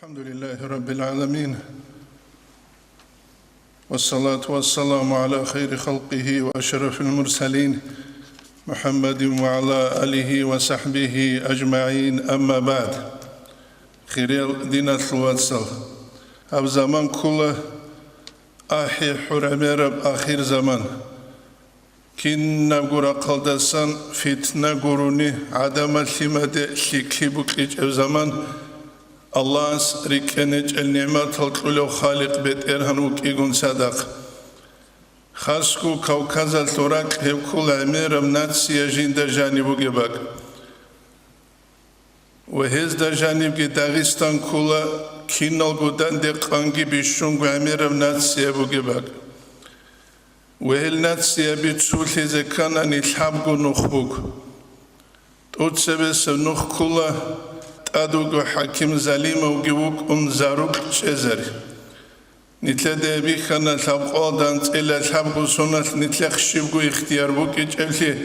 الحمد لله رب العالمين والصلاة والسلام على خير خلقه وأشرف المرسلين محمد وعلى آله وصحبه أجمعين أما بعد خير دين الوصل أب زمان كله أحي حرمير آخر زمان كنا غورا قلدسان فتنة غوروني عدم الثمة لكيبوك إج زمان الله ركنج النعمة الكل خالق بيت إرهنوك إيجون صدق خاصكو كوكاز التراك هبكول عمير مناتسي جند جانبو جبك وهز دا جانب داغستان كولا كينال غودان دقانجي بيشونغ عمير مناتسي ابو جبك وهل ناتسي بيتسولي زكانا نلحبغو نخبوك توتسبس نخ كولا أدوغو حكيم زليم وجوك زاروك شزري نتلاد أبي خنا ثابقال دانت إلا ثابقو سنة نتلخ شبقو اختيار بوك إجابلي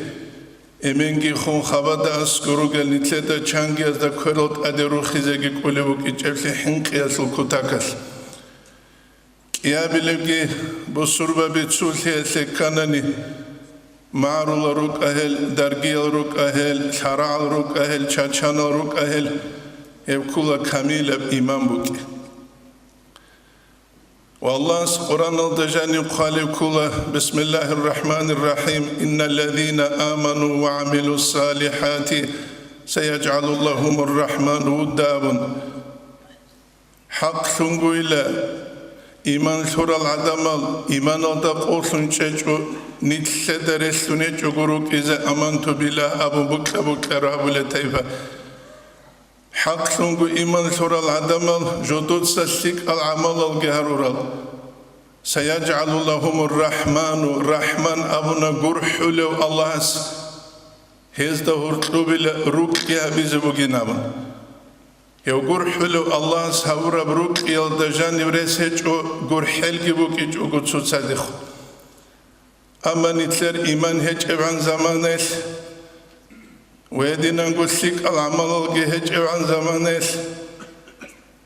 إمنجي خون خباد أسكروغل نتلاد چانجي از دا كرلت أدرو خيزاقي قولي بوك إجابلي حنقي أسل كتاكل كيابلوغي بسربا بيتسولي أسلكانني معرول روك أهل درجيل روك أهل شرال روك أهل شاشان روك أهل يبكولا كامل إمام بوكي والله القرآن الدجاني قال كولا بسم الله الرحمن الرحيم إن الذين آمنوا وعملوا الصالحات سيجعل اللهم الرحمن ودابا حق ثنقو إلى إيمان ثور العدم إيمان الدقو ثنشجو نتلد رسلوني جغروك إذا أمنت بالله أبو بكر رابو لتيفا حق ثنقو إيمان ثور العدم جدود سسيك العمل الجهرورال سيجعل اللهم الرحمن أبونا قرح لو الله هز دهور طلوب روك يا بيزبو جنابا يوغور حلو الله سهورا بروك يلدجان يوريسيج او غورحل جبوك او غوتسو صديق اما نتلر ايمان هج عن زمانه ويدينا نقولك العمل هج عن زمانه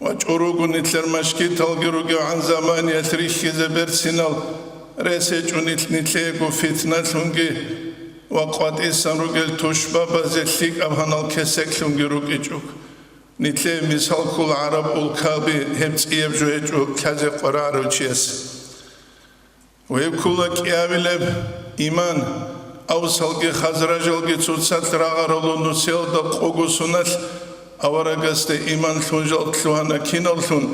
وجوروغ نتلر مشكي تلغروغ عن زمان يتريخ زبر سينال ريسيج نتليغو فتنه لونغي وقد اسنروغل توشبا بازليك ابهانال كسك لونغروغ اجوك نتلي مثال كل عرب الكابي هم تياب جوهجو كذا قرار وشيس ويبكولك يابلب إيمان أوصلك خزرجلك تصدق رغرلو نسيل دا قوغو سنت أورغست إيمان ثون جلتلوانا كينال ثون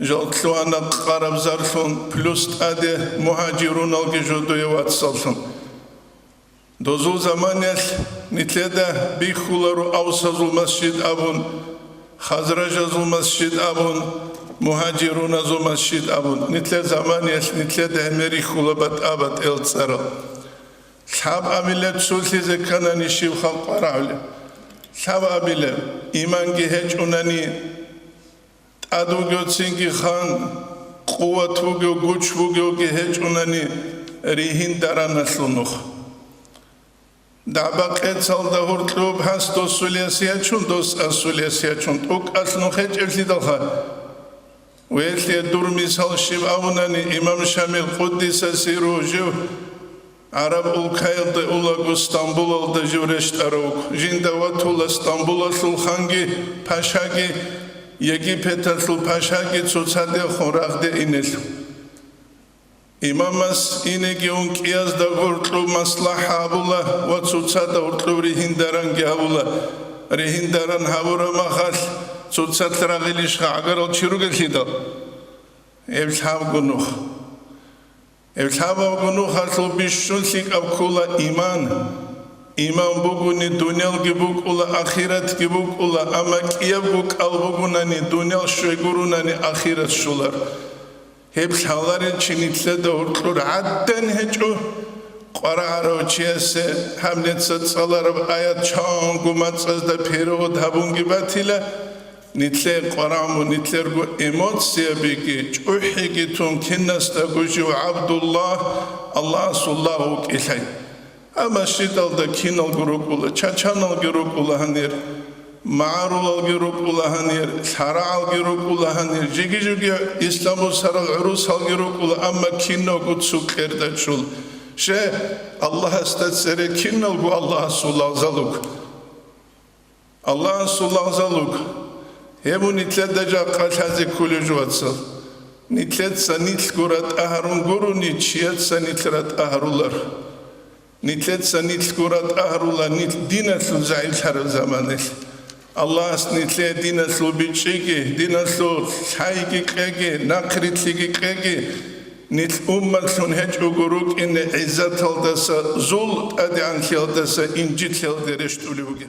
جلتلوانا قرب زر ثون بلوست أدي مهاجرون الجدو يواتسال ثون دوزو زمانيل نتلي دا بيخولارو أوصل المسجد أبون خزرج المسجد أبون مهاجرون المسجد أبون نتلي زمانيل نتلي دا هميري خولبات أبات إلتسارل شاب أبيلة سلسي زكانا نشيب خلق ورعولي شاب أبيلة إيمان جهج أناني تادو جوتسينكي خان قوة وجو قوش وجو جهج أناني ريهين داران أسلنوخ دعبق اتسال دهور تلوب هست دوس سوليسيا چون دوس أسوليسيا چون توك أسنو خيج إرسي دلخا ويتلي دور مثال شيب أوناني إمام شامل قدس سيرو جو عرب الكايل دي أولاغو اسطنبول دا جورشت أروك جين دواتول اسطنبول سلخانجي پاشاگي يجي پترسل پاشاگي تصادي خونراغ دي إنسو إمامس إنك يونك إياز دا غرطلو مصلحة أبولا وتصوصا دا غرطلو ريهن داران جاولا ريهن داران هاورا مخاش تصوصا تراغليش خاقر الچيروغل خيدا إبسحاب غنوخ إبسحاب غنوخ أصل بيشون سيك أبكولا إيمان بوغوني دونيال جبوك أولا آخرت جبوك أولا أما كيابوك ألبوغوناني دونيال شويغوروناني آخرت شولار هبش حالارين چنيتلا دورتلور عدن هجو قرارو چيسه همنت ستسالار آيات چانگو متصد پیرو دهبونگی باتیلا نتلا قرامو نتلرگو اموتسيا بيكي چوحيكي تون كنستا گوشو عبدالله الله صلاه كيلي اما شيدال دا كينال گروكولا چاچانال گروكولا هنير معارول الجروب ولهانير شرع الجروب ولهانير جيجي إسلام سر العروس الجروب ولا أما كينو قد سكر دشول شيء الله استسر كينو قو الله سول زلوك الله سول زلوك هم نتلد جا قشازي كل جواتسل نتلد سنيت كرات أهرون غرو نتشيت سنيترات أهرولر نتلد سنيت كرات أهرولر نت دينة زعيم شر زمانه الله نتلد دينة بيتشيكي دينة شايكي كيكي نقريتليكي كيكي نت أمة هج أقولك إن عزت هالدسا زول أدي عن هالدسا إنجيل هالدرش توليوجي